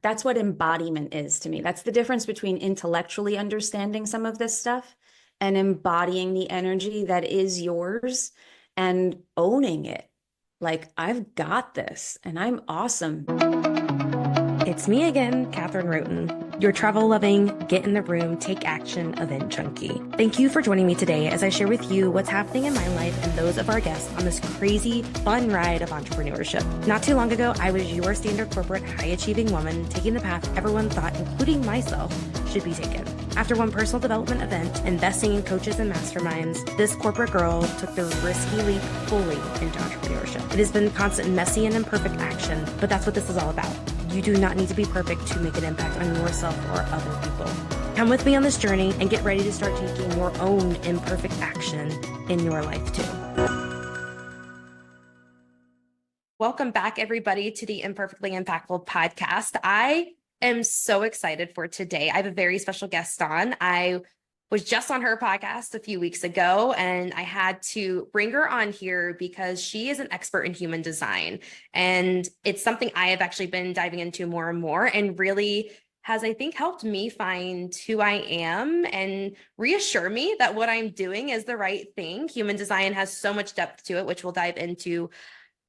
That's what embodiment is to me. That's the difference between intellectually understanding some of this stuff and embodying the energy that is yours and owning it. Like, I've got this and I'm awesome. It's me again, Catherine Roten, your travel-loving, get in the room, take action event junkie. Thank you for joining me today as I share with you what's happening in my life and those of our guests on this crazy, fun ride of entrepreneurship. Not too long ago, I was your standard corporate high-achieving woman taking the path everyone thought, including myself, should be taken. After one personal development event, investing in coaches and masterminds, this corporate girl took the risky leap fully into entrepreneurship. It has been constant messy and imperfect action, but that's what this is all about. You do not need to be perfect to make an impact on yourself or other people. Come with me on this journey and get ready to start taking your own imperfect action in your life too. Welcome back, everybody, to the Imperfectly Impactful podcast. I am so excited for today. I have a very special guest on. I was just on her podcast a few weeks ago, and I had to bring her on here because she is an expert in human design. And it's something I have actually been diving into more and more, and really has, I think, helped me find who I am and reassure me that what I'm doing is the right thing. Human design has so much depth to it, which we'll dive into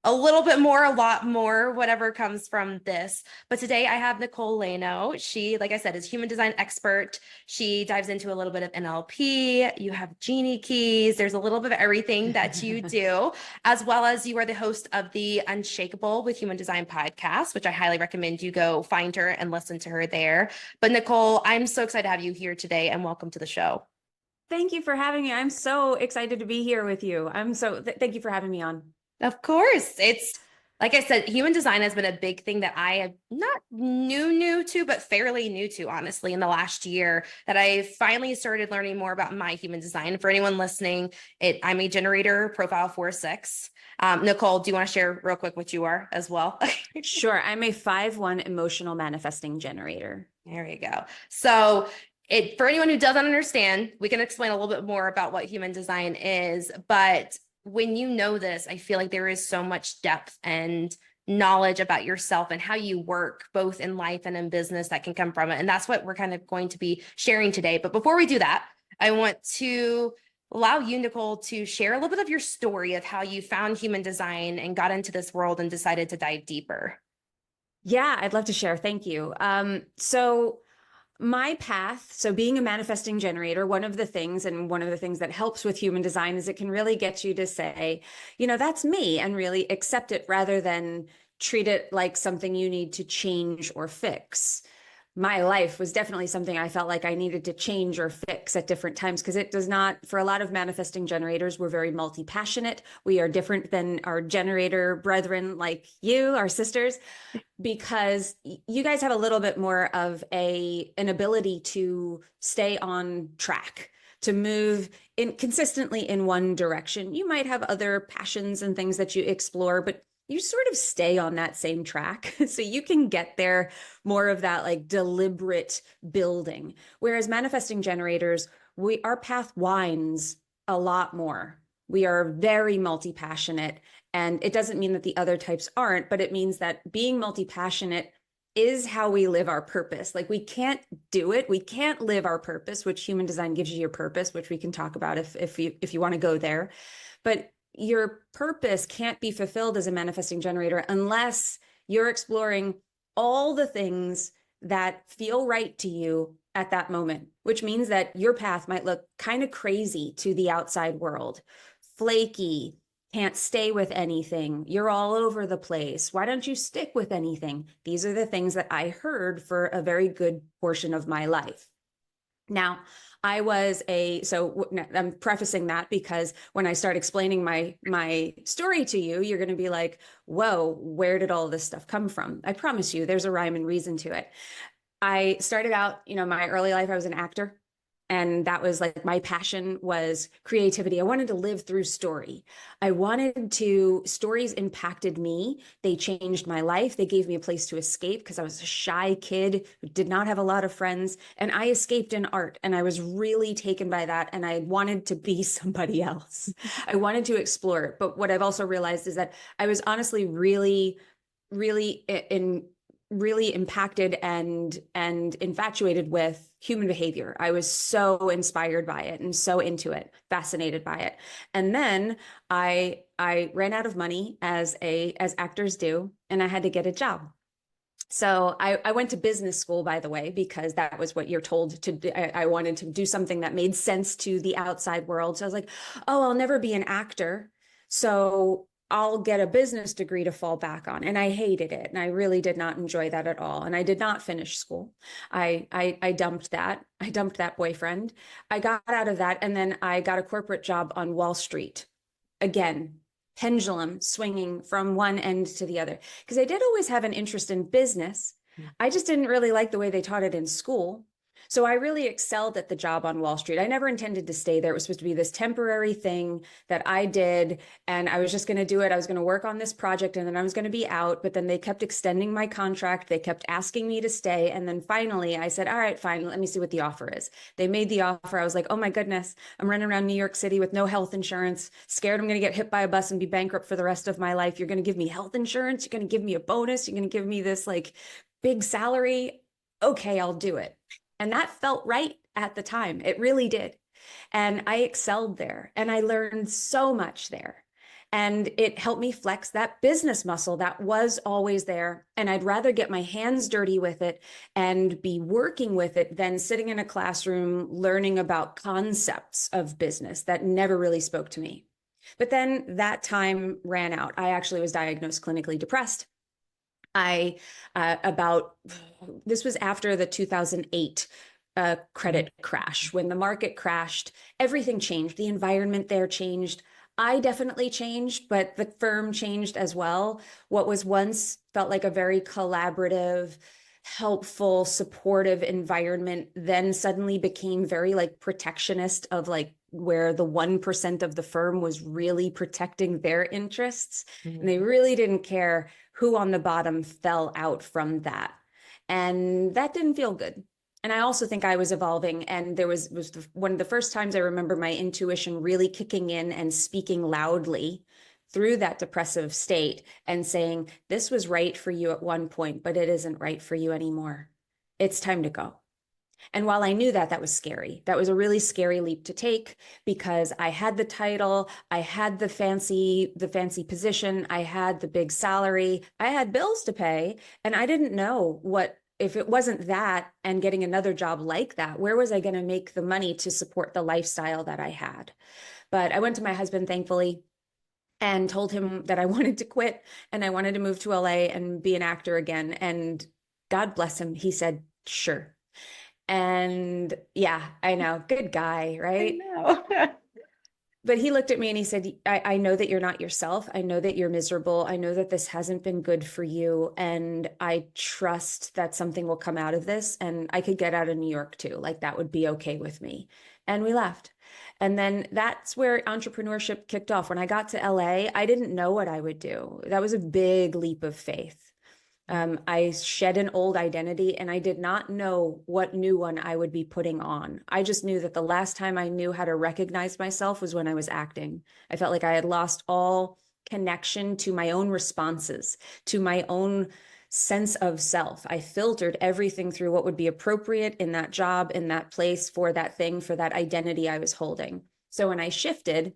a little bit more, a lot more, whatever comes from this. But today I have Nicole Laino. She, like I said, is human design expert. She dives into a little bit of NLP. You have genie keys. There's a little bit of everything that you do, as well as you are the host of the Unshakable with Human Design podcast, which I highly recommend you go find her and listen to her there. But Nicole, I'm so excited to have you here today, and welcome to the show. Thank you for having me. I'm so excited to be here with you. Thank you for having me on. Of course. It's like I said, human design has been a big thing that I am not new to, but fairly new to, honestly, in the last year, that I finally started learning more about my human design. For anyone listening, I'm a generator, profile 4/6. Nicole, do you want to share real quick what you are as well? Sure. I'm a 5/1 emotional manifesting generator. There you go. So for anyone who doesn't understand, we can explain a little bit more about what human design is, but when you know this, I feel like there is so much depth and knowledge about yourself and how you work, both in life and in business, that can come from it. And that's what we're kind of going to be sharing today. But before we do that, I want to allow you, Nicole, to share a little bit of your story of how you found human design and got into this world and decided to dive deeper. Yeah, I'd love to share. Thank you. So my path, so being a manifesting generator, one of the things that helps with human design is it can really get you to say, that's me, and really accept it rather than treat it like something you need to change or fix. My life was definitely something I felt like I needed to change or fix at different times, because it does not, for a lot of manifesting generators, we're very multi-passionate. We are different than our generator brethren like you, our sisters, because you guys have a little bit more of an ability to stay on track, to move consistently in one direction. You might have other passions and things that you explore, but you sort of stay on that same track. So you can get there, more of that like deliberate building. Whereas manifesting generators, our path winds a lot more. We are very multi-passionate, and it doesn't mean that the other types aren't, but it means that being multi-passionate is how we live our purpose. Like, we can't do it. We can't live our purpose, which human design gives you your purpose, which we can talk about if you want to go there. But your purpose can't be fulfilled as a manifesting generator unless you're exploring all the things that feel right to you at that moment, which means that your path might look kind of crazy to the outside world. Flaky, can't stay with anything, you're all over the place, why don't you stick with anything? These are the things that I heard for a very good portion of my life. Now, so I'm prefacing that because when I start explaining my story to you, you're going to be like, whoa, where did all this stuff come from? I promise you, there's a rhyme and reason to it. I started out, my early life, I was an actor. And that was like, my passion was creativity. I wanted to live through story. Stories impacted me. They changed my life. They gave me a place to escape, because I was a shy kid who did not have a lot of friends. And I escaped in art, and I was really taken by that. And I wanted to be somebody else. I wanted to explore it. But what I've also realized is that I was honestly really, really really impacted and infatuated with human behavior. I was so inspired by it and so into it, fascinated by it. And then I ran out of money as actors do, and I had to get a job. So I went to business school, by the way, because that was what you're told to do. I wanted to do something that made sense to the outside world. So I was like, oh, I'll never be an actor. So I'll get a business degree to fall back on. And I hated it. And I really did not enjoy that at all. And I did not finish school. I dumped that. I dumped that boyfriend. I got out of that. And then I got a corporate job on Wall Street. Again, pendulum swinging from one end to the other. Because I did always have an interest in business. I just didn't really like the way they taught it in school. So I really excelled at the job on Wall Street. I never intended to stay there. It was supposed to be this temporary thing that I did, and I was just going to do it. I was going to work on this project, and then I was going to be out. But then they kept extending my contract. They kept asking me to stay. And then finally I said, all right, fine, let me see what the offer is. They made the offer. I was like, oh my goodness, I'm running around New York City with no health insurance, scared I'm going to get hit by a bus and be bankrupt for the rest of my life. You're going to give me health insurance. You're going to give me a bonus. You're going to give me this like big salary. Okay, I'll do it. And that felt right at the time. It really did. And I excelled there and I learned so much there. And it helped me flex that business muscle that was always there. And I'd rather get my hands dirty with it and be working with it than sitting in a classroom learning about concepts of business that never really spoke to me. But then that time ran out. I actually was diagnosed clinically depressed. I about this was after the 2008 credit crash. When the market crashed, everything changed. The environment there changed. I definitely changed, but the firm changed as well. What was once felt like a very collaborative, helpful, supportive environment then suddenly became very like protectionist of like where the 1% of the firm was really protecting their interests. And they really didn't care who on the bottom fell out from that. And that didn't feel good. And I also think I was evolving. And there was one of the first times I remember my intuition really kicking in and speaking loudly through that depressive state and saying, this was right for you at one point, but it isn't right for you anymore. It's time to go. And while I knew that, that was scary. That was a really scary leap to take because I had the title, I had the fancy position, I had the big salary, I had bills to pay, and I didn't know what if it wasn't that and getting another job like that, where was I going to make the money to support the lifestyle that I had? But I went to my husband, thankfully, and told him that I wanted to quit and I wanted to move to LA and be an actor again. And God bless him, he said, sure. And yeah, I know, good guy, right? I know. But he looked at me and he said, I know that you're not yourself. I know that you're miserable. I know that this hasn't been good for you. And I trust that something will come out of this. And I could get out of New York too. Like that would be okay with me. And we left. And then that's where entrepreneurship kicked off. When I got to LA, I didn't know what I would do. That was a big leap of faith. I shed an old identity and I did not know what new one I would be putting on. I just knew that the last time I knew how to recognize myself was when I was acting. I felt like I had lost all connection to my own responses, to my own sense of self. I filtered everything through what would be appropriate in that job, in that place, for that thing, for that identity I was holding. So when I shifted,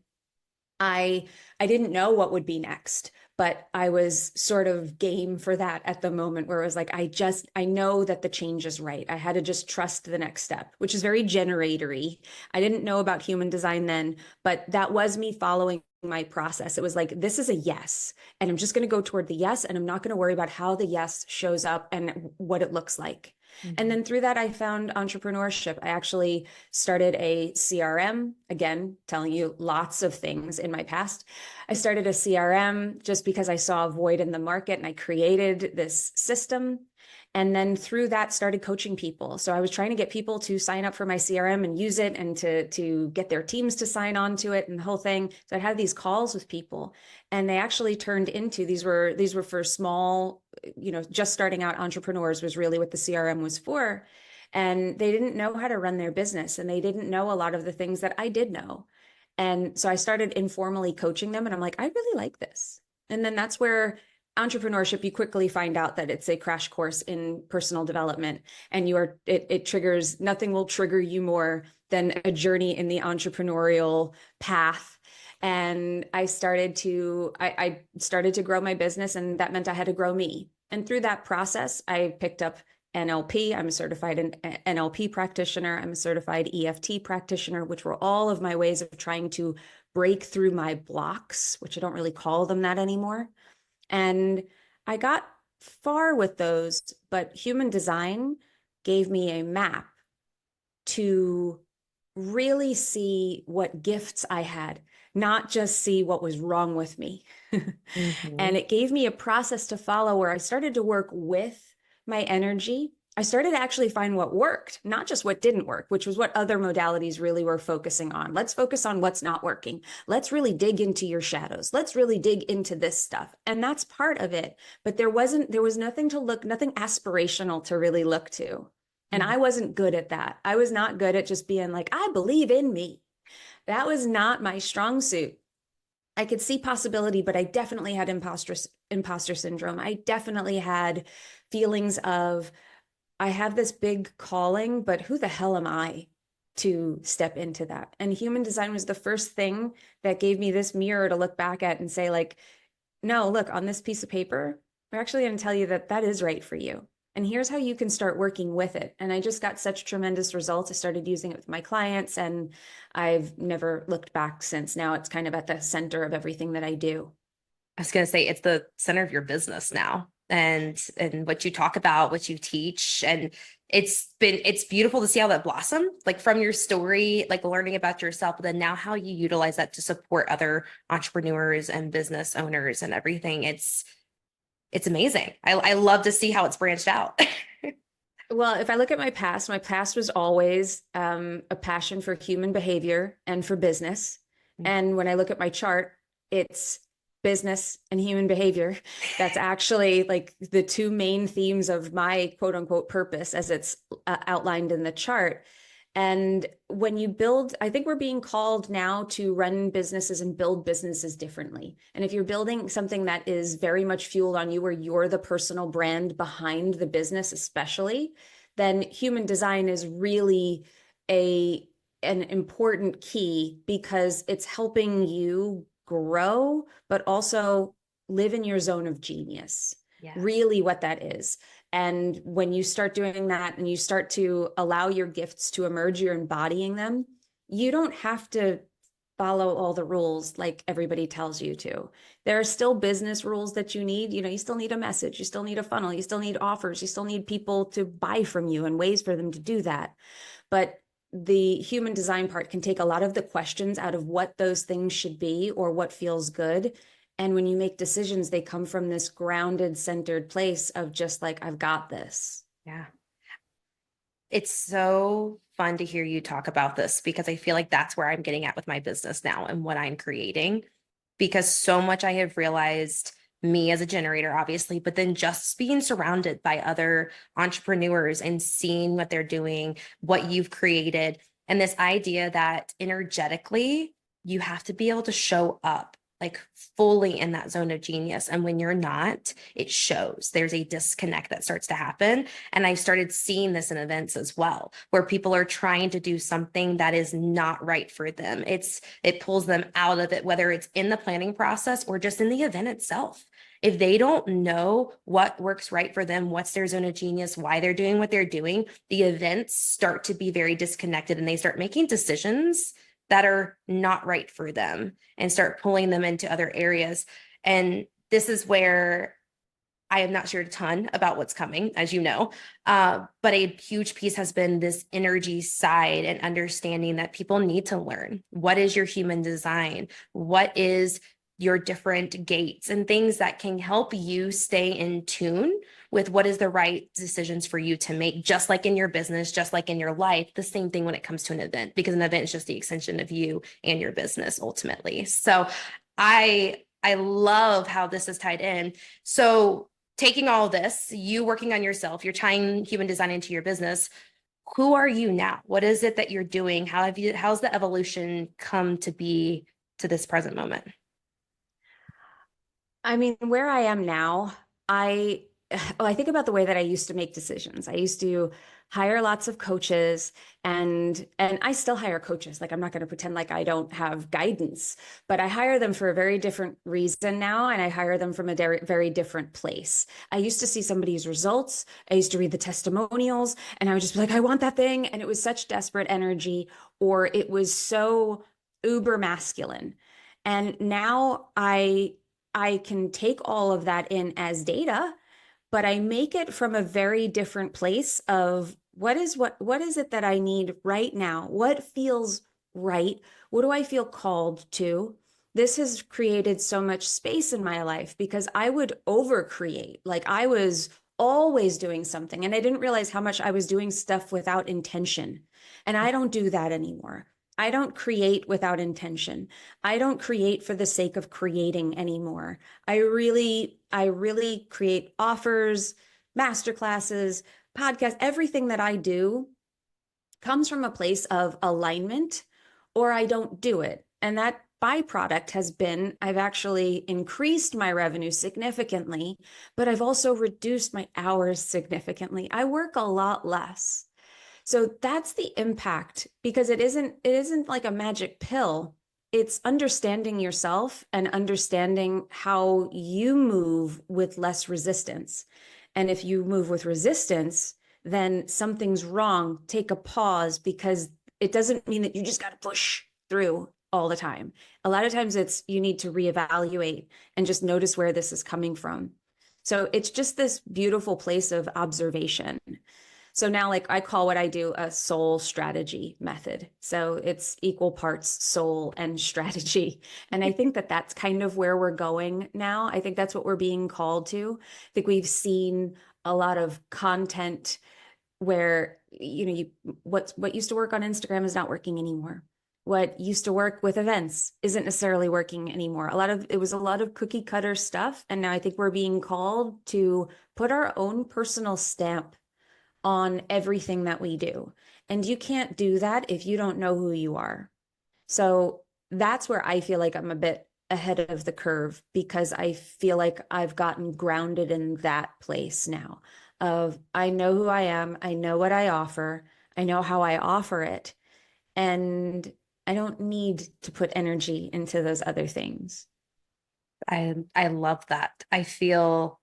I didn't know what would be next, but I was sort of game for that at the moment where it was like, I know that the change is right. I had to just trust the next step, which is very generatory. I didn't know about human design then, but that was me following my process. It was like, this is a yes, and I'm just going to go toward the yes, and I'm not going to worry about how the yes shows up and what it looks like. And then through that, I found entrepreneurship. I actually started a CRM, again, telling you lots of things in my past. I started a CRM just because I saw a void in the market and I created this system. And then through that started coaching people. So I was trying to get people to sign up for my CRM and use it and to get their teams to sign on to it and the whole thing. So I had these calls with people and they actually turned into, these were for small, just starting out entrepreneurs was really what the CRM was for. And they didn't know how to run their business and they didn't know a lot of the things that I did know. And so I started informally coaching them and I'm like, I really like this. And then that's where entrepreneurship, you quickly find out that it's a crash course in personal development, and it triggers, nothing will trigger you more than a journey in the entrepreneurial path. And I started to grow my business, and that meant I had to grow me. And through that process, I picked up NLP. I'm a certified NLP practitioner. I'm a certified EFT practitioner, which were all of my ways of trying to break through my blocks, which I don't really call them that anymore. And I got far with those, but human design gave me a map to really see what gifts I had, not just see what was wrong with me. Mhm. And it gave me a process to follow where I started to work with my energy. I started to actually find what worked, not just what didn't work, which was what other modalities really were focusing on. Let's focus on what's not working. Let's really dig into your shadows. Let's really dig into this stuff. And that's part of it. But there was nothing to look, nothing aspirational to really look to. And Mhm. I wasn't good at that. I was not good at just being like, I believe in me. That was not my strong suit. I could see possibility, but I definitely had imposter syndrome. I definitely had feelings of, I have this big calling, but who the hell am I to step into that? And human design was the first thing that gave me this mirror to look back at and say, like, no, look, on this piece of paper, we're actually going to tell you that that is right for you. And here's how you can start working with it. And I just got such tremendous results. I started using it with my clients, and I've never looked back since. Now it's kind of at the center of everything that I do. I was going to say it's the center of your business now, and what you talk about, what you teach, and it's beautiful to see how that blossomed, like from your story, like learning about yourself, but then now how you utilize that to support other entrepreneurs and business owners and everything. It's amazing. I love to see how it's branched out. Well, if I look at my past was always a passion for human behavior and for business. And when I look at my chart, it's business and human behavior. That's actually like the two main themes of my quote unquote purpose as it's outlined in the chart. And when you build, I think we're being called now to run businesses and build businesses differently. And if you're building something that is very much fueled on you, where you're the personal brand behind the business, especially, then human design is really a an important key, because it's helping you grow, but also live in your zone of genius. Yes. Really, what that is. And when you start doing that and you start to allow your gifts to emerge, you're embodying them, you don't have to follow all the rules like everybody tells you to. There are still business rules that you need. You know, you still need a message, you still need a funnel, you still need offers, you still need people to buy from you and ways for them to do that. But the human design part can take a lot of the questions out of what those things should be or what feels good. And when you make decisions, they come from this grounded, centered place of just like, I've got this. Yeah. It's so fun to hear you talk about this because I feel like that's where I'm getting at with my business now and what I'm creating. Because so much I have realized, me as a generator, obviously, but then just being surrounded by other entrepreneurs and seeing what they're doing, what you've created, and this idea that energetically you have to be able to show up like fully in that zone of genius. And when you're not, it shows. There's a disconnect that starts to happen. And I started seeing this in events as well, where people are trying to do something that is not right for them. It pulls them out of it, whether it's in the planning process or just in the event itself. If they don't know what works right for them, what's their zone of genius, why they're doing what they're doing, the events start to be very disconnected and they start making decisions that are not right for them and start pulling them into other areas. And this is where I am not shared a ton about what's coming, as you know, but a huge piece has been this energy side and understanding that people need to learn. What is your human design? What is your different gates and things that can help you stay in tune with what is the right decisions for you to make, just like in your business, just like in your life, the same thing when it comes to an event, because an event is just the extension of you and your business ultimately. So I love how this is tied in. So taking all this, you working on yourself, you're tying human design into your business. Who are you now? What is it that you're doing? How's the evolution come to be to this present moment? I mean, where I am now, I I think about the way that I used to make decisions. I used to hire lots of coaches and I still hire coaches. Like I'm not going to pretend like I don't have guidance, but I hire them for a very different reason now and I hire them from a very different place. I used to see somebody's results. I used to read the testimonials and I would just be like, I want that thing. And it was such desperate energy or it was so uber masculine. And now I can take all of that in as data, but I make it from a very different place of what is it that I need right now? What feels right? What do I feel called to? This has created so much space in my life because I would overcreate. Like I was always doing something and I didn't realize how much I was doing stuff without intention. And I don't do that anymore. I don't create without intention. I don't create for the sake of creating anymore. I really create offers, masterclasses, podcasts, everything that I do comes from a place of alignment or I don't do it. And that byproduct has been I've actually increased my revenue significantly, but I've also reduced my hours significantly. I work a lot less. So that's the impact because it isn't like a magic pill. It's understanding yourself and understanding how you move with less resistance. And if you move with resistance, then something's wrong. Take a pause because it doesn't mean that you just got to push through all the time. A lot of times it's you need to reevaluate and just notice where this is coming from. So it's just this beautiful place of observation. So now, like, I call what I do a soul strategy method. So it's equal parts soul and strategy. And I think that that's kind of where we're going now. I think that's what we're being called to. I think we've seen a lot of content where, what used to work on Instagram is not working anymore. What used to work with events isn't necessarily working anymore. It was a lot of cookie cutter stuff. And now I think we're being called to put our own personal stamp on everything that we do. And you can't do that if you don't know who you are. So that's where I feel like I'm a bit ahead of the curve because I feel like I've gotten grounded in that place now of I know who I am, I know what I offer, I know how I offer it, and I don't need to put energy into those other things. I love that. I feel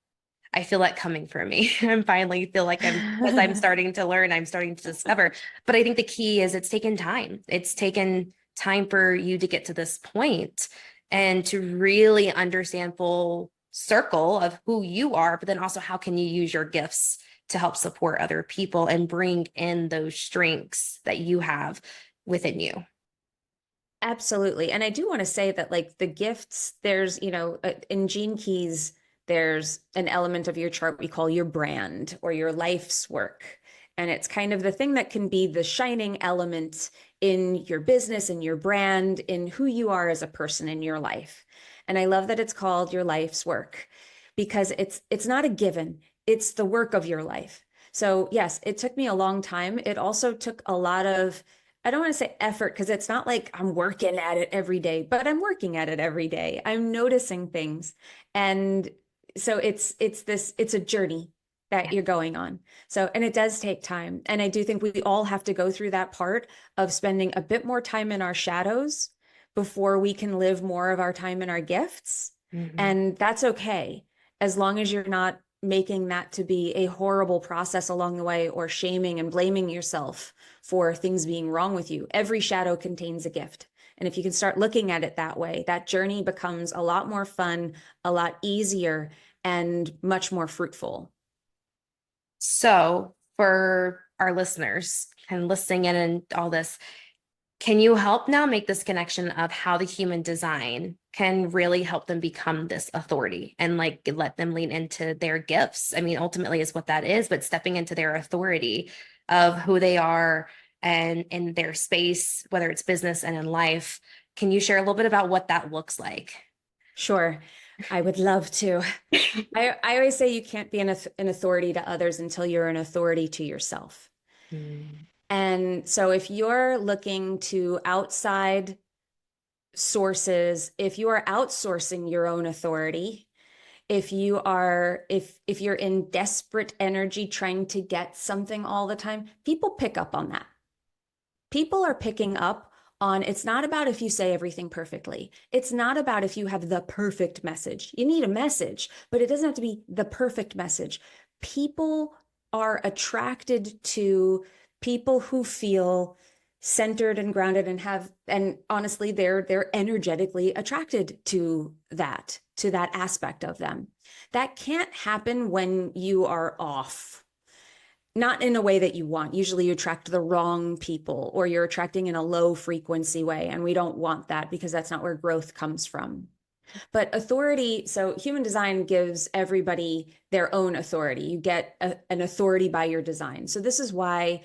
that coming for me. I'm finally feel like as I'm starting to learn, I'm starting to discover. But I think the key is it's taken time. It's taken time for you to get to this point and to really understand full circle of who you are, but then also how can you use your gifts to help support other people and bring in those strengths that you have within you. Absolutely. And I do want to say that, like, the gifts, there's, in Gene Keys, there's an element of your chart we call your brand or your life's work. And it's kind of the thing that can be the shining element in your business, in your brand, in who you are as a person in your life. And I love that it's called your life's work because it's not a given, it's the work of your life. So yes, it took me a long time. It also took a lot of I don't want to say effort because it's not like I'm working at it every day, but I'm working at it every day. I'm noticing things. And so it's a journey that Yeah. you're going on. So, and it does take time. And I do think we all have to go through that part of spending a bit more time in our shadows before we can live more of our time in our gifts. Mhm. And that's okay, as long as you're not making that to be a horrible process along the way or shaming and blaming yourself for things being wrong with you. Every shadow contains a gift. And if you can start looking at it that way, that journey becomes a lot more fun, a lot easier, and much more fruitful. So, for our listeners and listening in and all this, can you help now make this connection of how the human design can really help them become this authority and like let them lean into their gifts? I mean, ultimately is what that is, but stepping into their authority of who they are and in their space, whether it's business and in life. Can you share a little bit about what that looks like? Sure, I would love to. I always say you can't be an authority to others until you're an authority to yourself. Mm, And so if you're looking to outside sources, if you are outsourcing your own authority, if you're in desperate energy trying to get something all the time, people pick up on that. People are picking up on it's not about if you say everything perfectly. It's not about if you have the perfect message. You need a message, but it doesn't have to be the perfect message. People are attracted to people who feel centered and grounded and have, and honestly, they're energetically attracted to that aspect of them. That can't happen when you are off, not in a way that you want. Usually you attract the wrong people, or you're attracting in a low frequency way. And we don't want that because that's not where growth comes from. But authority, so human design gives everybody their own authority. You get an authority by your design. So this is why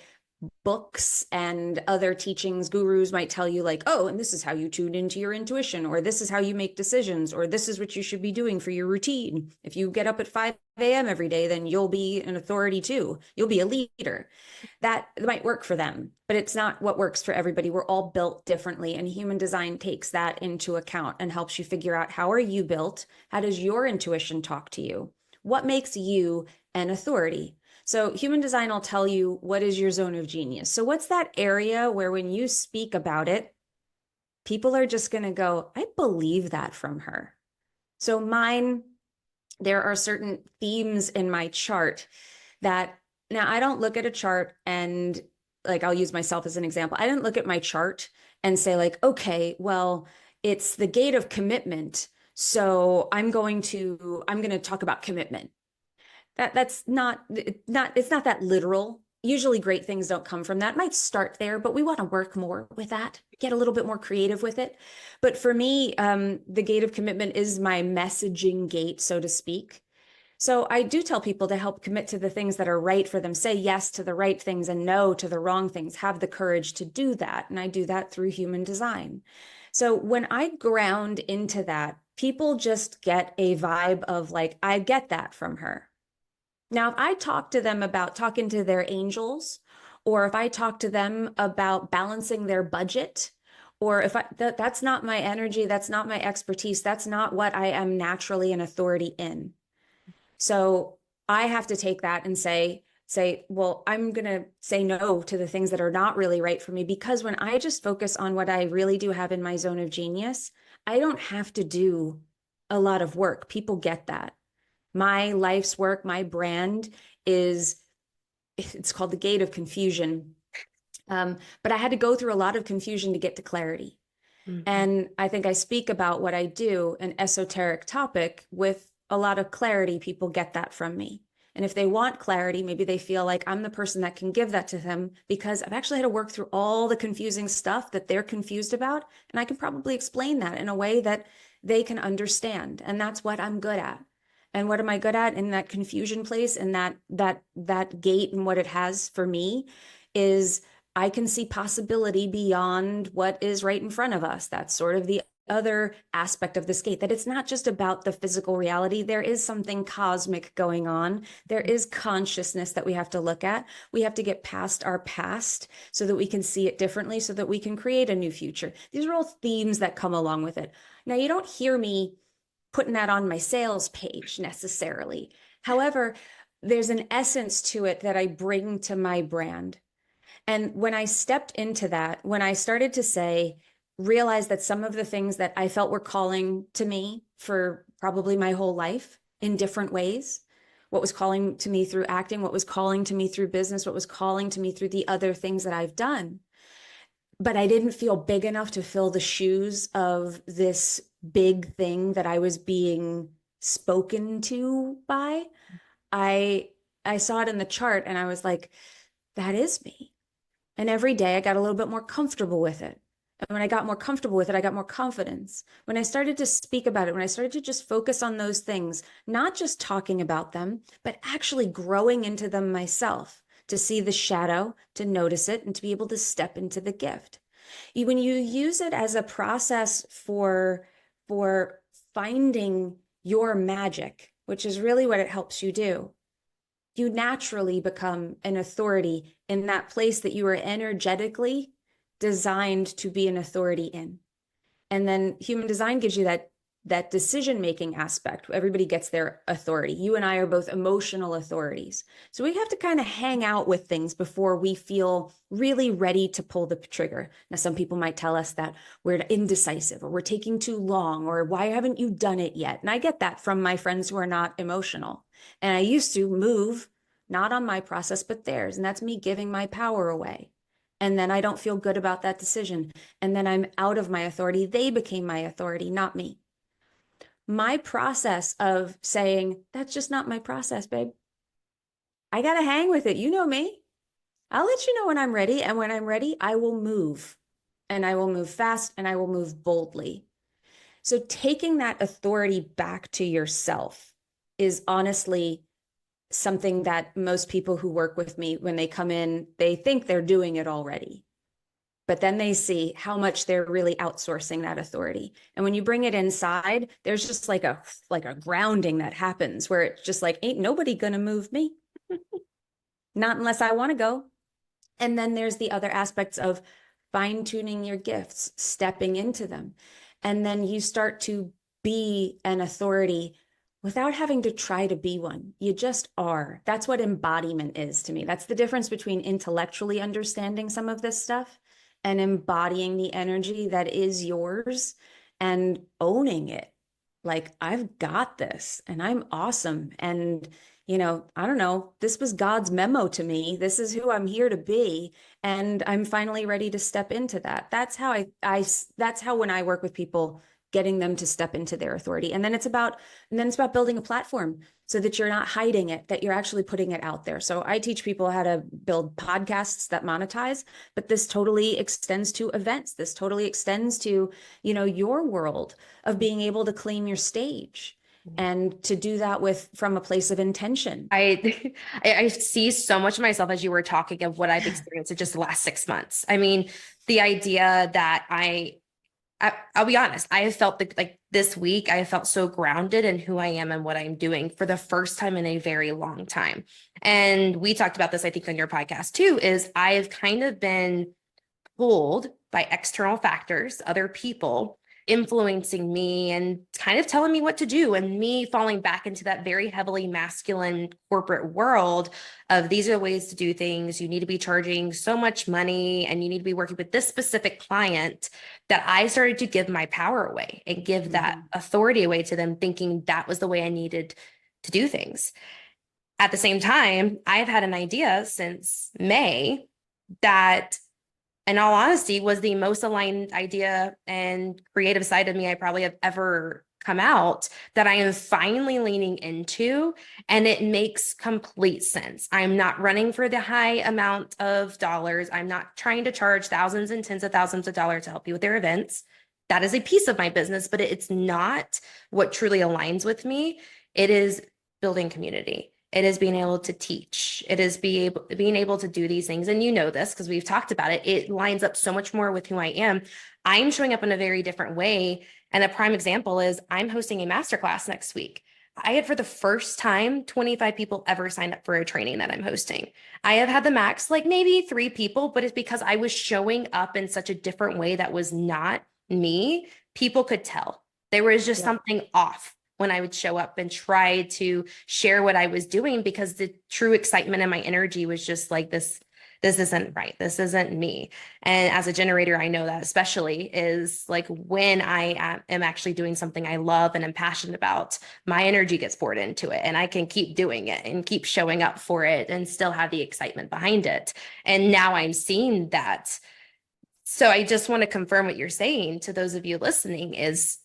books and other teachings gurus might tell you, like, oh, and this is how you tune into your intuition, or this is how you make decisions, or this is what you should be doing for your routine. If you get up at 5 a.m. every day, then you'll be an authority too. You'll be a leader. That might work for them, but it's not what works for everybody. We're all built differently, and human design takes that into account and helps you figure out, how are you built? How does your intuition talk to you? What makes you an authority? So human design will tell you what is your zone of genius. So what's that area where when you speak about it, people are just going to go, I believe that from her. So mine, there are certain themes in my chart that, now I don't look at a chart and, like, I'll use myself as an example. I didn't look at my chart and say, like, okay, well, it's the gate of commitment. So I'm going to talk about commitment. That's not it's not that literal. Usually great things don't come from that. It might start there, but we want to work more with that, get a little bit more creative with it. But for me, the gate of commitment is my messaging gate, so to speak. So I do tell people to help commit to the things that are right for them. Say yes to the right things and no to the wrong things. Have the courage to do that. And I do that through human design. So when I ground into that, people just get a vibe of, like, I get that from her. Now, if I talk to them about talking to their angels, or if I talk to them about balancing their budget, or if that's not my energy, that's not my expertise, that's not what I am naturally an authority in. So I have to take that and say, well, I'm going to say no to the things that are not really right for me, because when I just focus on what I really do have in my zone of genius, I don't have to do a lot of work. People get that. My life's work, my brand it's called the gate of confusion. But I had to go through a lot of confusion to get to clarity. Mhm. And I think I speak about what I do, an esoteric topic, with a lot of clarity. People get that from me. And if they want clarity, maybe they feel like I'm the person that can give that to them, because I've actually had to work through all the confusing stuff that they're confused about. And I can probably explain that in a way that they can understand. And that's what I'm good at. And what am I good at in that confusion place, and that gate, and what it has for me is I can see possibility beyond what is right in front of us. That's sort of the other aspect of this gate, that it's not just about the physical reality. There is something cosmic going on. There is consciousness that we have to look at. We have to get past our past so that we can see it differently, so that we can create a new future. These are all themes that come along with it. Now, you don't hear me putting that on my sales page necessarily. However, there's an essence to it that I bring to my brand. And when I stepped into that, when I started to realize that some of the things that I felt were calling to me for probably my whole life in different ways, what was calling to me through acting, what was calling to me through business, what was calling to me through the other things that I've done. But I didn't feel big enough to fill the shoes of this big thing that I was being spoken to by. I I saw it in the chart and I was like, that is me. And every day I got a little bit more comfortable with it. And when I got more comfortable with it, I got more confidence. When I started to speak about it, when I started to just focus on those things, not just talking about them, but actually growing into them myself, to see the shadow, to notice it, and to be able to step into the gift. When you use it as a process for finding your magic, which is really what it helps you do, you naturally become an authority in that place that you are energetically designed to be an authority in. And then human design gives you that decision-making aspect. Everybody gets their authority. You and I are both emotional authorities. So we have to kind of hang out with things before we feel really ready to pull the trigger. Now, some people might tell us that we're indecisive or we're taking too long or why haven't you done it yet? And I get that from my friends who are not emotional. And I used to move not on my process, but theirs. And that's me giving my power away. And then I don't feel good about that decision. And then I'm out of my authority. They became my authority, not me. My process of saying, that's just not my process, babe. I got to hang with it. You know me. I'll let you know when I'm ready. And when I'm ready, I will move. And I will move fast and I will move boldly. So taking that authority back to yourself is honestly something that most people who work with me, when they come in, they think they're doing it already. But then they see how much they're really outsourcing that authority. And when you bring it inside, there's just like a grounding that happens where it's just like, ain't nobody gonna move me. Not unless I want to go. And then there's the other aspects of fine-tuning your gifts, stepping into them. And then you start to be an authority without having to try to be one. You just are. That's what embodiment is to me. That's the difference between intellectually understanding some of this stuff and embodying the energy that is yours and owning it. Like, I've got this and I'm awesome. And, I don't know, this was God's memo to me. This is who I'm here to be. And I'm finally ready to step into that. That's how that's how when I work with people, getting them to step into their authority. And then it's about building a platform so that you're not hiding it, that you're actually putting it out there. So I teach people how to build podcasts that monetize, but this totally extends to events. This totally extends to, your world of being able to claim your stage and to do that from a place of intention. I I see so much of myself as you were talking of what I've experienced in just the last 6 months. I mean, the idea that I'll be honest, I have felt like this week, I have felt so grounded in who I am and what I'm doing for the first time in a very long time. And we talked about this, I think, on your podcast too, is I have kind of been pulled by external factors, other people influencing me and kind of telling me what to do, and me falling back into that very heavily masculine corporate world of these are the ways to do things. You need to be charging so much money and you need to be working with this specific client, that I started to give my power away and give that authority away to them, thinking that was the way I needed to do things. At the same time, I've had an idea since May that, in all honesty, was the most aligned idea and creative side of me I probably have ever come out, that I am finally leaning into, and it makes complete sense. I'm not running for the high amount of dollars. I'm not trying to charge thousands and tens of thousands of dollars to help you with their events. That is a piece of my business, but it's not what truly aligns with me. It is building community. It is being able to teach. It is being able to do these things. And you know this because we've talked about it. It lines up so much more with who I am. I'm showing up in a very different way. And a prime example is I'm hosting a masterclass next week. I had, for the first time, 25 people ever signed up for a training that I'm hosting. I have had the max, like maybe 3 people, but it's because I was showing up in such a different way that was not me. People could tell there was just something off when I would show up and try to share what I was doing, because the true excitement and my energy was just like, this isn't right. This isn't me. And as a generator, I know that especially is like when I am actually doing something I love and am passionate about, my energy gets poured into it and I can keep doing it and keep showing up for it and still have the excitement behind it. And now I'm seeing that. So I just want to confirm what you're saying to those of you listening is,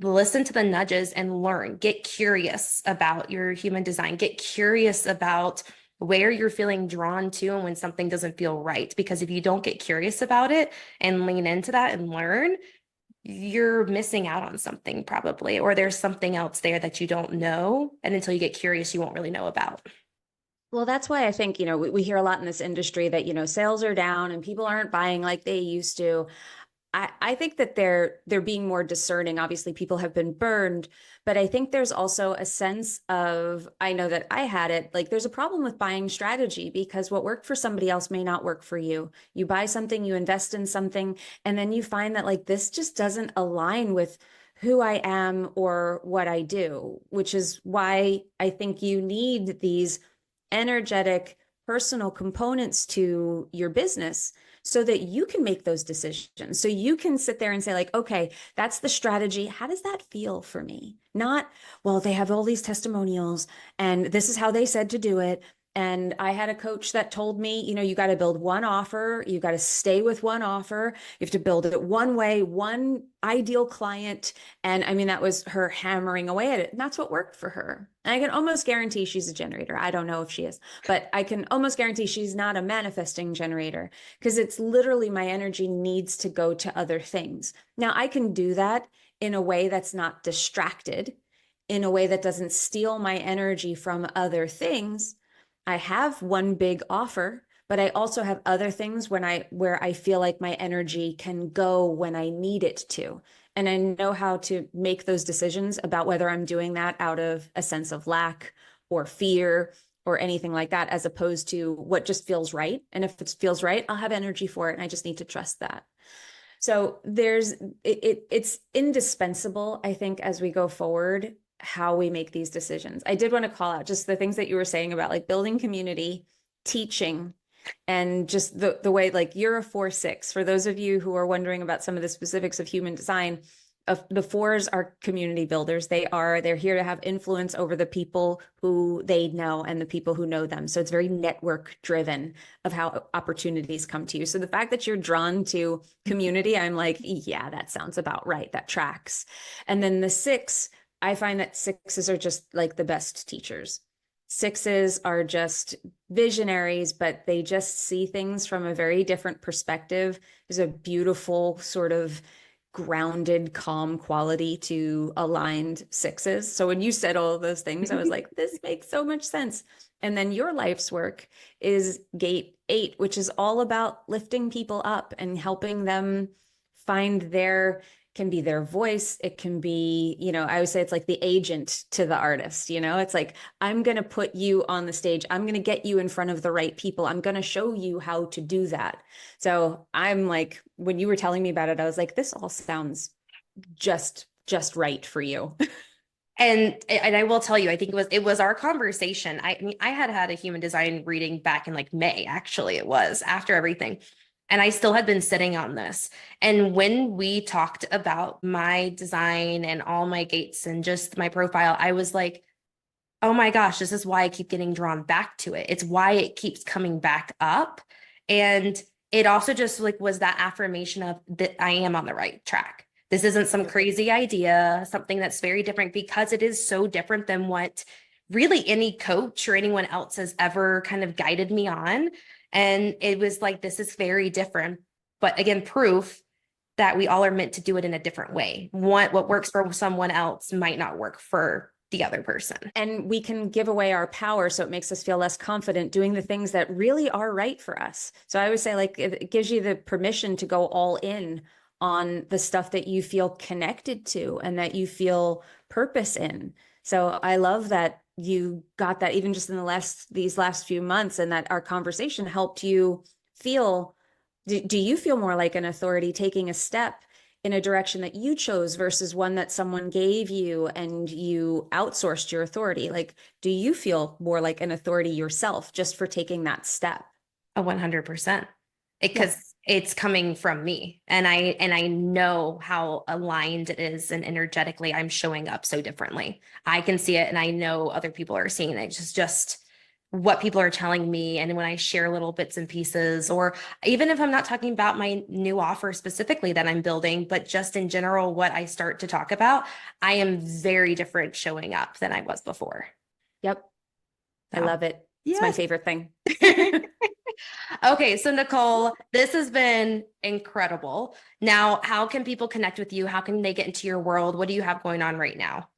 listen to the nudges and learn. Get curious about your human design. Get curious about where you're feeling drawn to and when something doesn't feel right. Because if you don't get curious about it and lean into that and learn, you're missing out on something probably, or there's something else there that you don't know. And until you get curious, you won't really know about. Well, that's why I think, we hear a lot in this industry that, sales are down and people aren't buying like they used to. I think that they're being more discerning. Obviously, people have been burned, but I think there's also a sense of, I know that I had it, like there's a problem with buying strategy, because what worked for somebody else may not work for you. You buy something, you invest in something, and then you find that like this just doesn't align with who I am or what I do, which is why I think you need these energetic personal components to your business so that you can make those decisions. So you can sit there and say, like, okay, that's the strategy. How does that feel for me? Not, well, they have all these testimonials and this is how they said to do it. And I had a coach that told me, you got to build one offer, you got to stay with one offer, you have to build it one way, one ideal client. And I mean, that was her hammering away at it. And that's what worked for her. And I can almost guarantee she's a generator. I don't know if she is, but I can almost guarantee she's not a manifesting generator because it's literally my energy needs to go to other things. Now, I can do that in a way that's not distracted, in a way that doesn't steal my energy from other things. I have one big offer, but I also have other things where I feel like my energy can go when I need it to. And I know how to make those decisions about whether I'm doing that out of a sense of lack or fear or anything like that, as opposed to what just feels right. And if it feels right, I'll have energy for it. And I just need to trust that. So it's indispensable, I think, as we go forward, how we make these decisions. I did want to call out just the things that you were saying about like building community, teaching, and just the way, like, you're a 4/6. For those of you who are wondering about some of the specifics of human design, the fours are community builders. They're here to have influence over the people who they know and the people who know them. So it's very network driven of how opportunities come to you. So the fact that you're drawn to community, I'm like, yeah, that sounds about right. That tracks. And then the 6, I find that 6s are just like the best teachers. 6s are just visionaries, but they just see things from a very different perspective. There's a beautiful sort of grounded, calm quality to aligned 6s. So when you said all of those things, I was like, this makes so much sense. And then your life's work is gate 8, which is all about lifting people up and helping them find can be their voice. It can be, I always say it's like the agent to the artist, it's like, I'm going to put you on the stage. I'm going to get you in front of the right people. I'm going to show you how to do that. So I'm like, when you were telling me about it, I was like, this all sounds just right for you. And I will tell you, I think it was our conversation. I mean, I had a human design reading back in like May, actually, it was after everything. And I still had been sitting on this. And when we talked about my design and all my gates and just my profile, I was like, oh my gosh, this is why I keep getting drawn back to it. It's why it keeps coming back up. And it also just like was that affirmation of that I am on the right track. This isn't some crazy idea, something that's very different, because it is so different than what really any coach or anyone else has ever kind of guided me on. And it was like, this is very different. But again, proof that we all are meant to do it in a different way. What works for someone else might not work for the other person. And we can give away our power, so it makes us feel less confident doing the things that really are right for us. So I always say, like, it gives you the permission to go all in on the stuff that you feel connected to and that you feel purpose in. So I love that you got that even just in these last few months, and that our conversation helped you feel. Do you feel more like an authority taking a step in a direction that you chose versus one that someone gave you and you outsourced your authority? Like, do you feel more like an authority yourself just for taking that step? 100%. Because Yes. it's coming from me, and I know how aligned it is, and energetically I'm showing up so differently. I can see it, and I know other people are seeing it. Just what people are telling me, and when I share little bits and pieces, or even if I'm not talking about my new offer specifically that I'm building, but just in general what I start to talk about, I am very different showing up than I was before. Yep. I So love it. It's my yes. favorite thing. Okay, so Nicole, this has been incredible. Now, how can people connect with you? How can they get into your world? What do you have going on right now?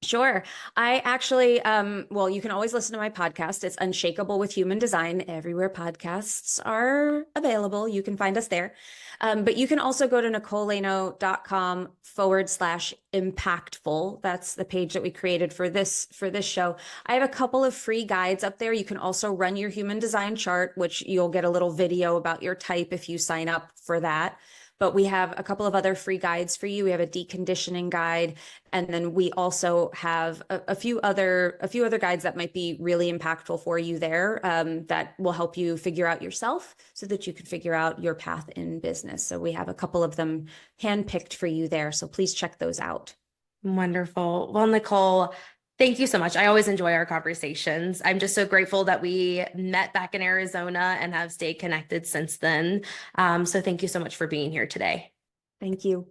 Sure. I actually, well, you can always listen to my podcast. It's Unshakable with Human Design. Everywhere podcasts are available, you can find us there. But you can also go to NicoleLaino.com/impactful. That's the page that we created for this show. I have a couple of free guides up there. You can also run your human design chart, which you'll get a little video about your type if you sign up for that. but we have a couple of other free guides for you. We have a deconditioning guide, and then we also have a few other guides that might be really impactful for you there, that will help you figure out yourself so that you can figure out your path in business. So we have a couple of them handpicked for you there. So please check those out. Wonderful. Well, Nicole, thank you so much. I always enjoy our conversations. I'm just so grateful that we met back in Arizona and have stayed connected since then. So thank you so much for being here today. Thank you.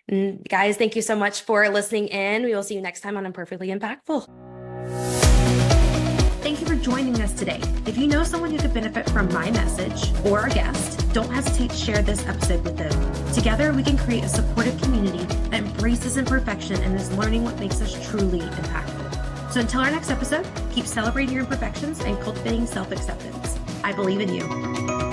And guys, thank you so much for listening in. We will see you next time on Imperfectly Impactful. Thank you for joining us today. If you know someone who could benefit from my message or our guest, don't hesitate to share this episode with them. Together, we can create a supportive community that embraces imperfection and is learning what makes us truly impactful. So until our next episode, keep celebrating your imperfections and cultivating self-acceptance. I believe in you.